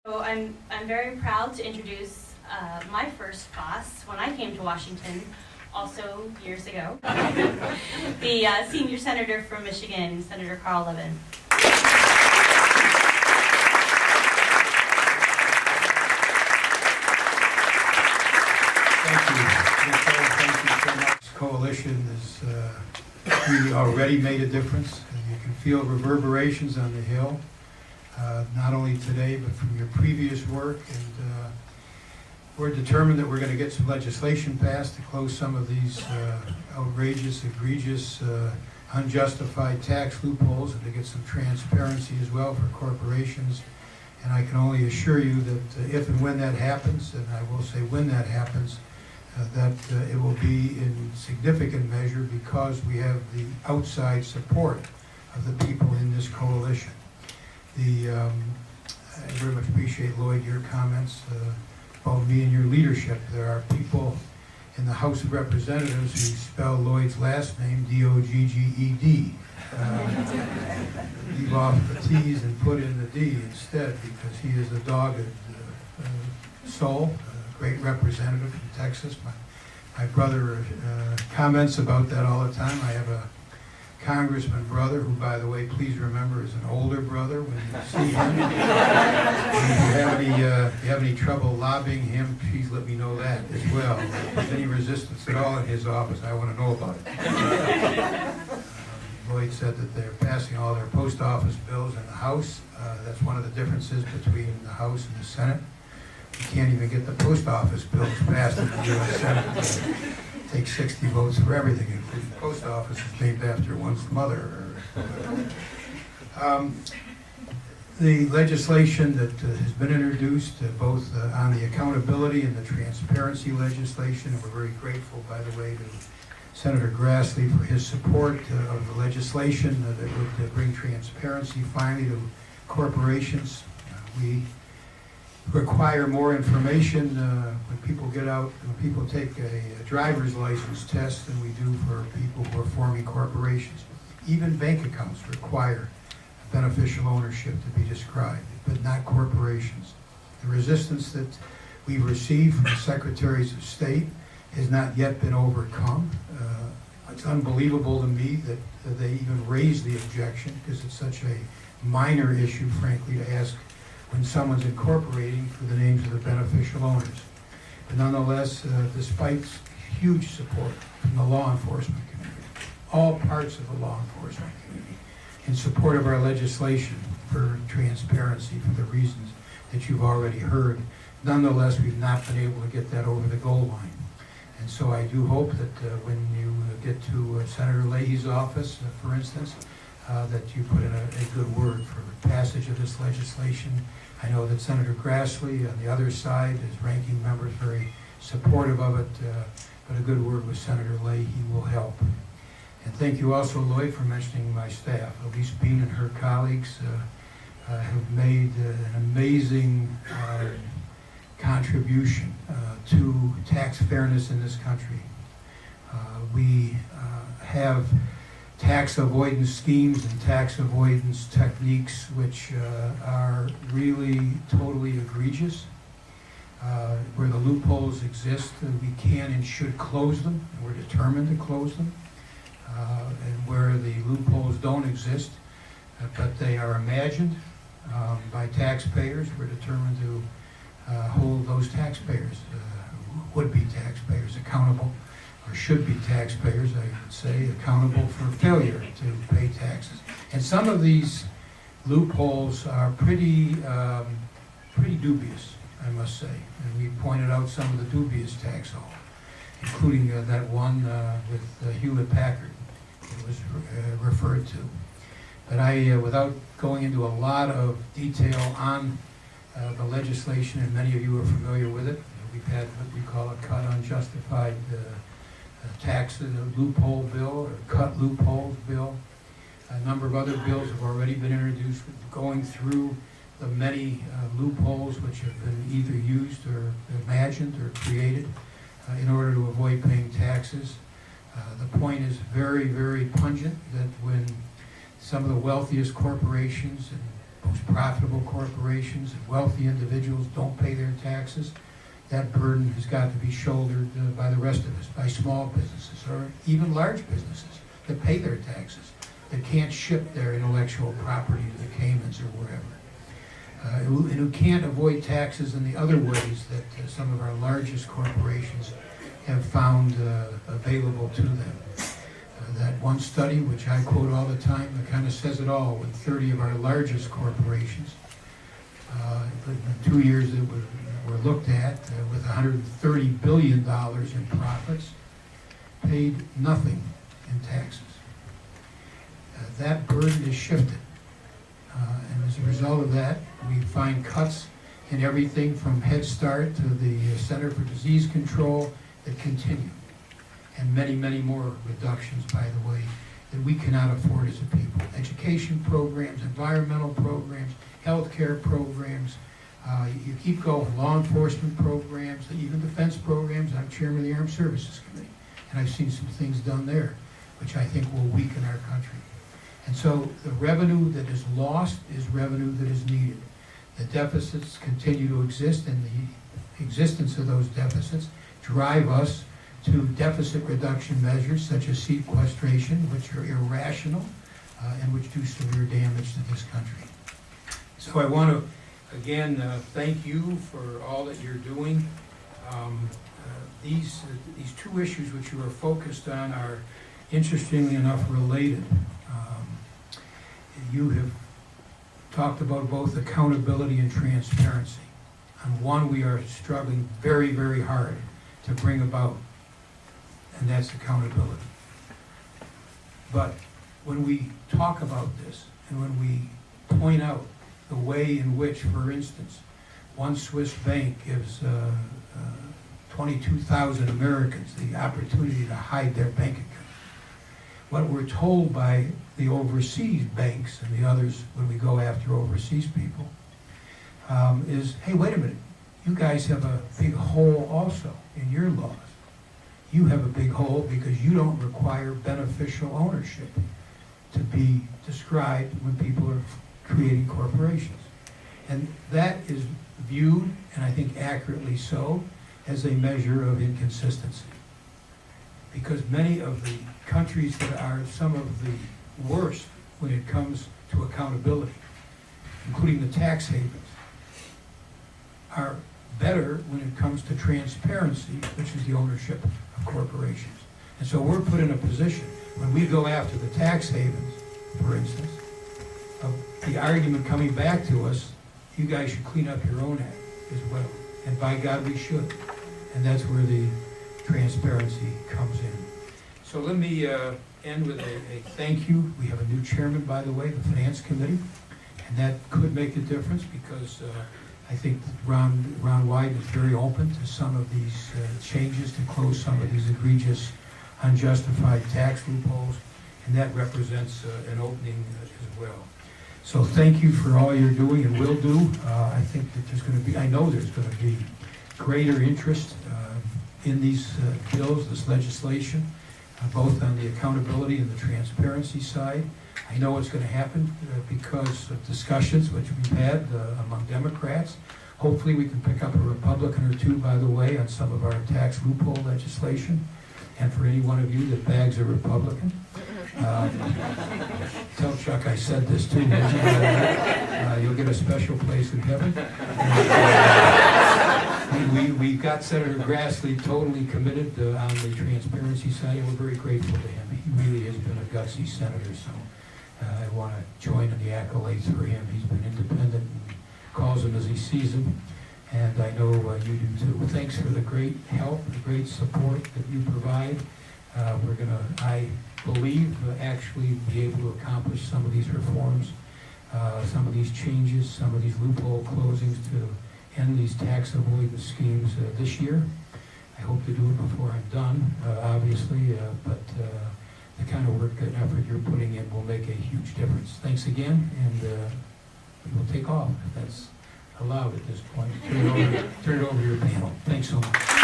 So I'm very proud to introduce my first boss when I came to Washington, also years ago, the senior senator from Michigan, Senator Carl Levin. Thank you. Nicole, thank you so much. This coalition has really already made a difference. And you can feel reverberations on the Hill, not only today, but from your previous work. And we're determined that we're going to get some legislation passed to close some of these outrageous, egregious, unjustified tax loopholes, and to get some transparency as well for corporations. And I can only assure you that if and when that happens, and I will say when that happens, that it will be in significant measure because we have the outside support of the people in this coalition. I very much appreciate, Lloyd, your comments about me and your leadership. There are people in the House of Representatives who spell Lloyd's last name D-O-G-G-E-D. Leave off the T's and put in the D instead, because he is a dogged soul, a great representative from Texas. My brother comments about that all the time. I have a congressman brother who, by the way, please remember, is an older brother when you see him. And if you have any trouble lobbying him, please let me know that as well. If there's any resistance at all in his office, I want to know about it. Lloyd said that they're passing all their post office bills in the House. That's one of the differences between the House and the Senate. You can't even get the post office bills passed in the U.S. Senate. It takes 60 votes for everything, including post offices named after one's mother. The legislation that has been introduced, both on the accountability and the transparency legislation, and we're very grateful, by the way, to Senator Grassley for his support of the legislation that would bring transparency finally to corporations. We require more information when people get out, when people take a driver's license test than we do for people who are forming corporations. Even bank accounts require beneficial ownership to be described, but not corporations. The resistance that we've received from the secretaries of state has not yet been overcome. It's unbelievable to me that they even raised the objection, because it's such a minor issue, frankly, to ask when someone's incorporating for the names of the beneficial owners. But nonetheless, despite huge support from the law enforcement community, all parts of the law enforcement community, in support of our legislation for transparency for the reasons that you've already heard, nonetheless, we've not been able to get that over the goal line. And so I do hope that when you get to Senator Leahy's office, for instance, that you put in a good word for the passage of this legislation. I know that Senator Grassley on the other side, as ranking member, is very supportive of it, but a good word with Senator Leahy will help. And thank you also, Lloyd, for mentioning my staff. Elise Bean and her colleagues have made an amazing contribution to tax fairness in this country. We have tax avoidance schemes and tax avoidance techniques which are really totally egregious. Where the loopholes exist, we can and should close them, and we're determined to close them. And where the loopholes don't exist, but they are imagined by taxpayers, we're determined to hold those taxpayers, would-be taxpayers, accountable, or should-be taxpayers, I would say, accountable for failure to pay taxes. And some of these loopholes are pretty dubious, I must say. And we pointed out some of the dubious tax law, including that one with Hewlett-Packard that was referred to. But without going into a lot of detail on the legislation, and many of you are familiar with it, we've had what we call a cut unjustified tax loophole bill, or cut loopholes bill. A number of other bills have already been introduced going through the many loopholes which have been either used or imagined or created in order to avoid paying taxes. The point is very, very pungent that when some of the wealthiest corporations, and most profitable corporations and wealthy individuals don't pay their taxes, that burden has got to be shouldered by the rest of us, by small businesses or even large businesses that pay their taxes, that can't ship their intellectual property to the Caymans or wherever, and who can't avoid taxes in the other ways that some of our largest corporations have found available to them. That one study, which I quote all the time, that kind of says it all, when 30 of our largest corporations, in 2 years that were looked at, with $130 billion in profits, paid nothing in taxes. That burden is shifted. And as a result of that, we find cuts in everything from Head Start to the Center for Disease Control that continue. And many, many more reductions, by the way, that we cannot afford as a people. Education programs, environmental programs, healthcare programs, you keep going, law enforcement programs, even defense programs. I'm chairman of the Armed Services Committee, and I've seen some things done there, which I think will weaken our country. And so the revenue that is lost is revenue that is needed. The deficits continue to exist, and the existence of those deficits drive us to deficit reduction measures such as sequestration, which are irrational and which do severe damage to this country. So I want to, again, thank you for all that you're doing. These two issues which you are focused on are, interestingly enough, related. You have talked about both accountability and transparency. On one, we are struggling very, very hard to bring about, and that's accountability. But when we talk about this, and when we point out the way in which, for instance, one Swiss bank gives 22,000 Americans the opportunity to hide their bank account, what we're told by the overseas banks and the others when we go after overseas people is, hey, wait a minute, you guys have a big hole also in your laws. You have a big hole because you don't require beneficial ownership to be described when people are creating corporations. And that is viewed, and I think accurately so, as a measure of inconsistency. Because many of the countries that are some of the worst when it comes to accountability, including the tax havens, are better when it comes to transparency, which is the ownership of corporations. And so we're put in a position, when we go after the tax havens, for instance, of the argument coming back to us, you guys should clean up your own act as well. And by God, we should. And that's where the transparency comes in. So let me end with a thank you. We have a new chairman, by the way, the Finance Committee, and that could make a difference because I think Ron Wyden is very open to some of these changes to close some of these egregious, unjustified tax loopholes, and that represents an opening as well. So thank you for all you're doing and will do. I think that there's going to be, I know there's going to be greater interest in these bills, this legislation, both on the accountability and the transparency side. I know it's going to happen because of discussions which we've had among Democrats. Hopefully we can pick up a Republican or two, by the way, on some of our tax loophole legislation. And for any one of you that bags a Republican, tell Chuck I said this too. You'll get a special place in heaven. We've got Senator Grassley totally committed on the transparency side, and we're very grateful to him. He really has been a gutsy senator, so I want to join in the accolades for him. He's been independent and calls them as he sees them, and I know you do too. Thanks for the great help, the great support that you provide. We're going to, I believe, actually be able to accomplish some of these reforms, some of these changes, some of these loophole closings to end these tax avoidance schemes this year. I hope to do it before I'm done, obviously, but the kind of work and effort you're putting in will make a huge difference. Thanks again, and we will take off if that's allowed at this point. Turn it over to your panel. Thanks so much.